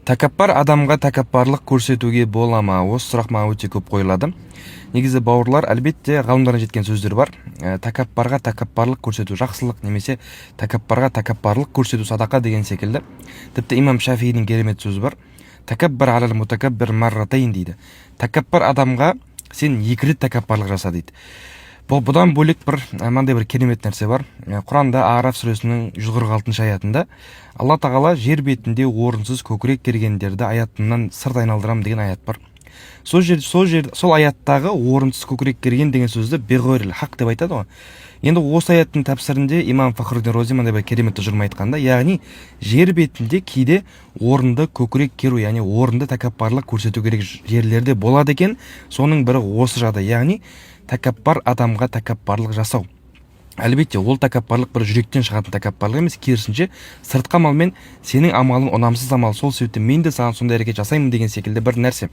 Тәкаппар адамға тәкаппарлық көрсетуге бола ма? Осы сұрақ маған өте көп қойылады. Негізі бауырлар, әлбетте ғалымдардан жеткен сөздер бар. Тәкаппарға тәкаппарлық көрсету жақсылық, немесе тәкаппарға тәкаппарлық көрсету садақа деген секілді. Тіпті имам Шафидің керемет сөзі бар. Тәкаппар алал мутакаббир марратайн дейді. Тәкаппар адамға сен 2 рет тәкаппарлық жаса дейді. Бұдан бөлек мынандай бір керемет нәрсе бар. Құранда Араф сүресінің 146 аятында Алла тағала жер бетінде орынсыз көкірек кергендерді аятымнан сырт айналдырам деген аят бар. Сол аяттағы орынсыз көкірек керген деген сөзді беғойрил хақ деп айтады ғой. Енді осы аяттың тәпсірінде имам Фахруддин Рази мындай бір керемет тұжырым айтқанда, яғни жер бетінде кейде орынды көкірек керу, яғни орынды тәкаппарлық көрсету керек жерлерде болады екен. Соның бірі осы жағдай, яғни тәкаппар адамға тәкаппарлық жасау. Әлбетте ол тәкаппарлық бір жүректен шығатын тәкаппарлық емес, керісінше сыртқы амалмен сенің амалың ұнамсыз амал, сол себепті мен де саған сондай әрекет жасаймын деген секілді бір нәрсе.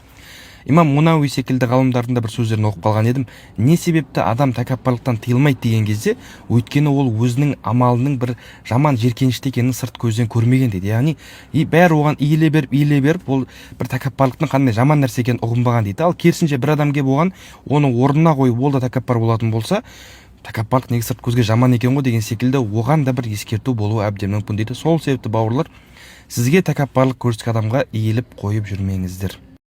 Имам Мунауи секілді ғалымдардың да бір сөздерін оқып қалған едім. Не себепті адам тәкаппарлықтан тыйылмайды деген кезде, өйткені ол өзінің амалының бір жаман жеркенішті екенін сырт көзден көрмеген дейді. Яғни бәрі оған иіле беріп, ол бір тәкаппарлықтың қандай жаман нәрсе екенін ұғынбаған дейді. Ал керісінше бір адам келіп оған оны орнына қойып, ол да тәкаппар болатын болса, тәкаппарлық неге сырт көзге жаман екен ғой деген секілді оған да бір ескерту болуы әбден мүмкін дейді. Сол себепті бауырлар, сізге тәкаппарлық көрсеткен адамға иіліп қойып жүрмеңіздер.